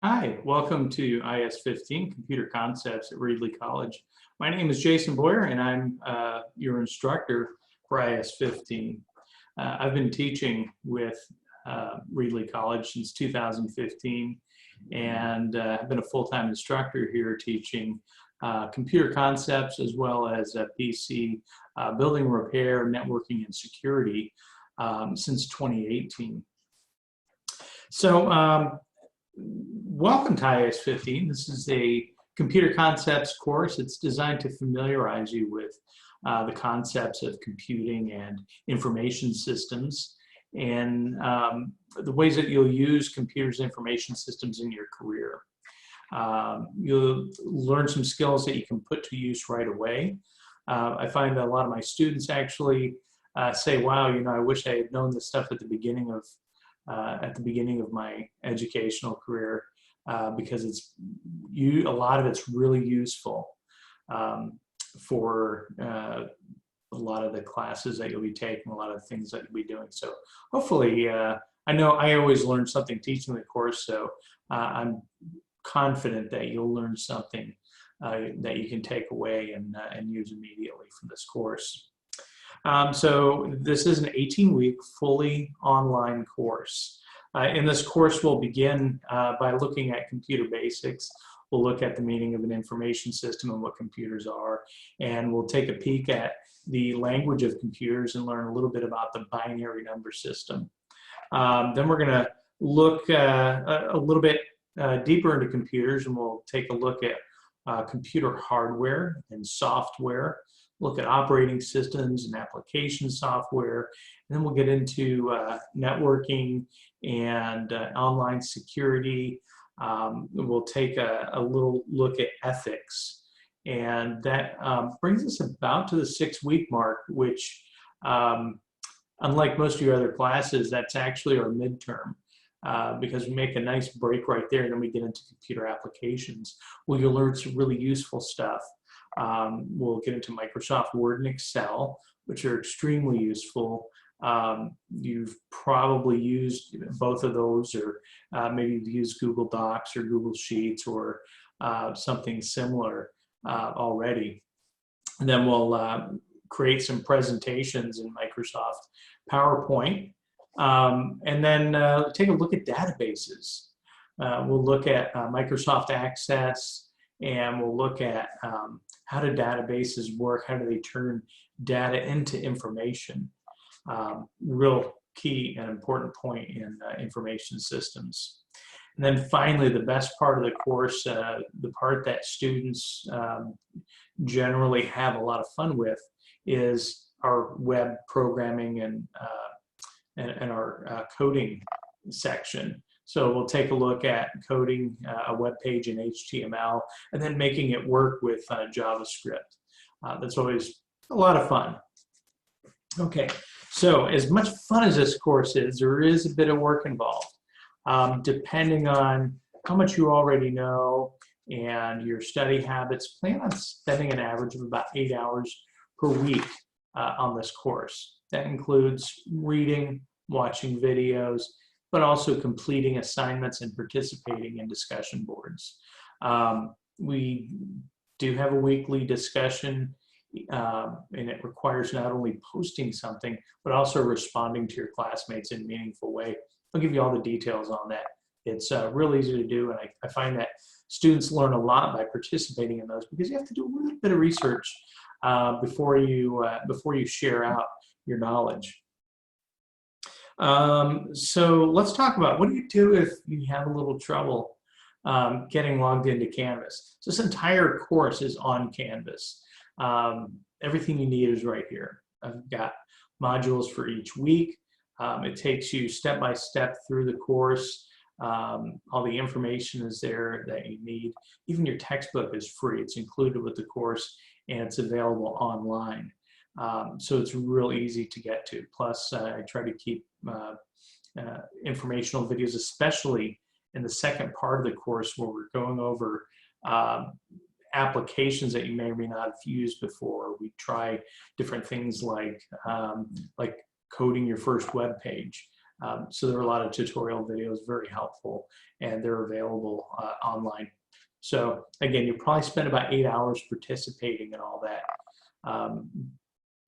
Hi, welcome to IS-15 Computer Concepts at Reedley College. My name is Jason Boyer and I'm your instructor for IS-15. I've been teaching with Reedley College since 2015 and I've been a full-time instructor here teaching computer concepts as well as PC building repair, networking, and security since 2018. So welcome to IS-15. This is a computer concepts course. It's designed to familiarize you with the concepts of computing and information systems and the ways that you'll use computers and information systems in your career. You'll learn some skills that you can put to use right away. I find that a lot of my students actually say, wow, I wish I had known this stuff at the beginning of my educational career because a lot of it's really useful for a lot of the classes that you'll be taking, a lot of things that you'll be doing. So hopefully, I know I always learn something teaching the course, so I'm confident that you'll learn something that you can take away and use immediately from this course. So this is an 18-week fully online course. In this course, we'll begin by looking at computer basics. We'll look at the meaning of an information system and what computers are, and we'll take a peek at the language of computers and learn a little bit about the binary number system. Then we're going to look a little bit deeper into computers, and we'll take a look at computer hardware and software, look at operating systems and application software, and then we'll get into networking and online security. We'll take a little look at ethics, and that brings us about to the 6-week mark, which unlike most of your other classes, that's actually our midterm. Because we make a nice break right there, and then we get into computer applications. Well, you'll learn some really useful stuff. We'll get into Microsoft Word and Excel, which are extremely useful. You've probably used both of those, or maybe you've used Google Docs or Google Sheets or something similar already. And then we'll create some presentations in Microsoft PowerPoint. And then take a look at databases. We'll look at Microsoft Access, and we'll look at how do databases work, how do they turn data into information. Real key and important point in information systems. And then finally, the best part of the course, the part that students generally have a lot of fun with, is our web programming and our coding section. So we'll take a look at coding a web page in HTML and then making it work with JavaScript. That's always a lot of fun. Okay, so as much fun as this course is, there is a bit of work involved. Depending on how much you already know and your study habits, plan on spending an average of about 8 hours per week on this course. That includes reading, watching videos, but also completing assignments and participating in discussion boards. We do have a weekly discussion, and it requires not only posting something, but also responding to your classmates in a meaningful way. I'll give you all the details on that. It's real easy to do, and I find that students learn a lot by participating in those, because you have to do a little bit of research before you share out your knowledge. So let's talk about, what do you do if you have a little trouble getting logged into Canvas? So this entire course is on Canvas. Everything you need is right here. I've got modules for each week. It takes you step by step through the course. All the information is there that you need. Even your textbook is free. It's included with the course, and it's available online. So it's real easy to get to. Plus, I try to keep informational videos, especially in the second part of the course where we're going over applications that you may or may not have used before. We try different things like coding your first web page. So there are a lot of tutorial videos, very helpful, and they're available online. So again, you probably spend about 8 hours participating in all that.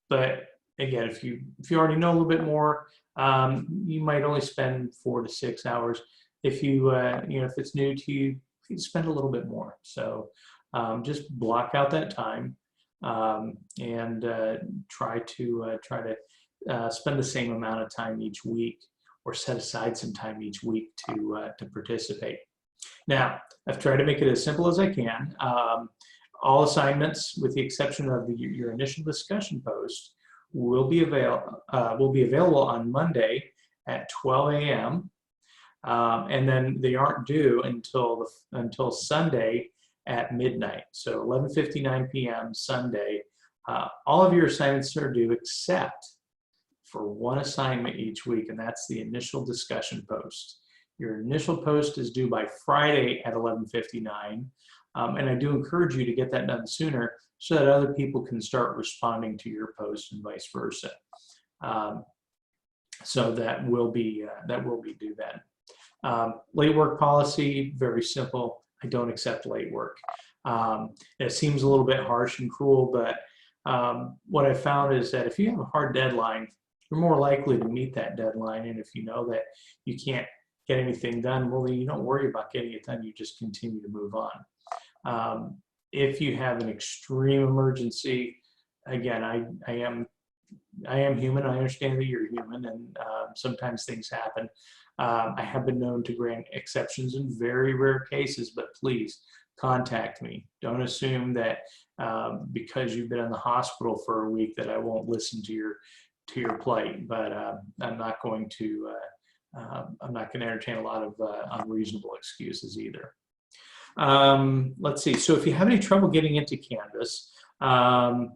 But again, if you already know a little bit more, you might only spend 4 to 6 hours. If if it's new to you, you can spend a little bit more. So just block out that time and try to spend the same amount of time each week, or set aside some time each week to participate. Now, I've tried to make it as simple as I can. All assignments, with the exception of your initial discussion post, will be available on Monday at 12 a.m. And then they aren't due until Sunday at midnight. So 11:59 p.m. Sunday. All of your assignments are due except for one assignment each week, and that's the initial discussion post. Your initial post is due by Friday at 11:59, and I do encourage you to get that done sooner so that other people can start responding to your post and vice versa. So that will be due then. Late work policy, very simple. I don't accept late work. It seems a little bit harsh and cruel, but what I found is that if you have a hard deadline, you're more likely to meet that deadline. And if you know that you can't get anything done, well, then you don't worry about getting it done. You just continue to move on. If you have an extreme emergency, again, I am human. I understand that you're human, and sometimes things happen. I have been known to grant exceptions in very rare cases, but please contact me. Don't assume that because you've been in the hospital for a week that I won't listen to your plight. But I'm not going to entertain a lot of unreasonable excuses either. Let's see. So if you have any trouble getting into Canvas, a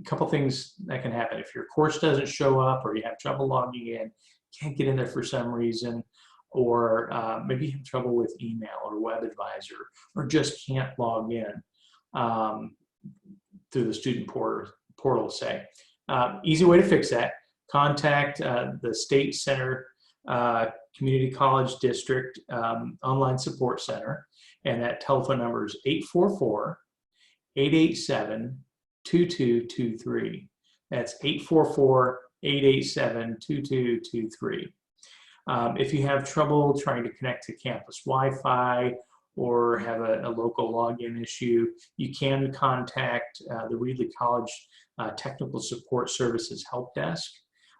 couple things that can happen. If your course doesn't show up, or you have trouble logging in, can't get in there for some reason, or maybe you have trouble with email or WebAdvisor, or just can't log in through the student portal, say. Easy way to fix that: contact the State Center Community College District Online Support Center, and that telephone number is 844-887-2223. That's 844-887-2223. If you have trouble trying to connect to campus Wi-Fi or have a local login issue, you can contact the Reedley College Technical Support Services Help Desk.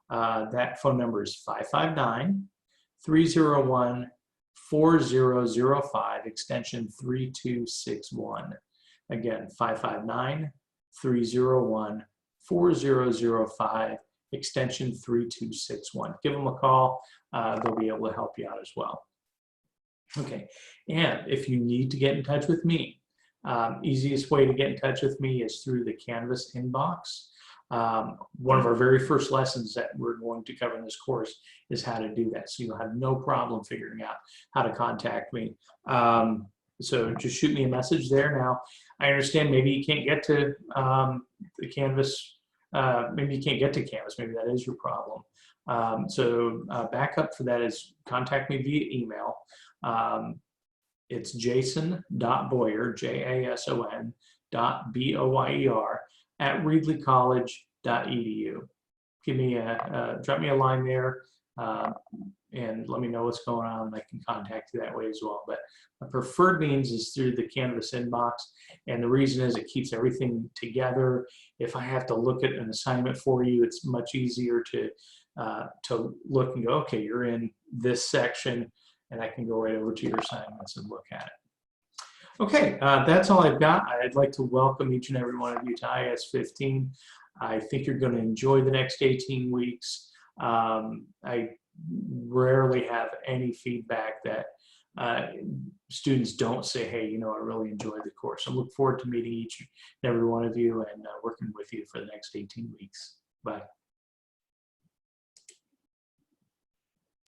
That phone number is 559-301-4005, extension 3261. Again, 559-301-4005, extension 3261. Give them a call. They'll be able to help you out as well. Okay, and if you need to get in touch with me, easiest way to get in touch with me is through the Canvas inbox. One of our very first lessons that we're going to cover in this course is how to do that. So you'll have no problem figuring out how to contact me. So just shoot me a message there. Now, I understand maybe you can't get to the Canvas. Maybe you can't get to Canvas. Maybe that is your problem. So backup for that is contact me via email. It's jason.boyer, jason.boyer @reedleycollege.edu. Drop me a line there and let me know what's going on, and I can contact you that way as well. But my preferred means is through the Canvas inbox, and the reason is it keeps everything together. If I have to look at an assignment for you, it's much easier to look and go, okay, you're in this section, and I can go right over to your assignments and look at it. Okay, that's all I've got. I'd like to welcome each and every one of you to IS-15. I think you're going to enjoy the next 18 weeks. I rarely have any feedback that students don't say, hey, you know, I really enjoyed the course. I look forward to meeting each and every one of you and working with you for the next 18 weeks. Bye.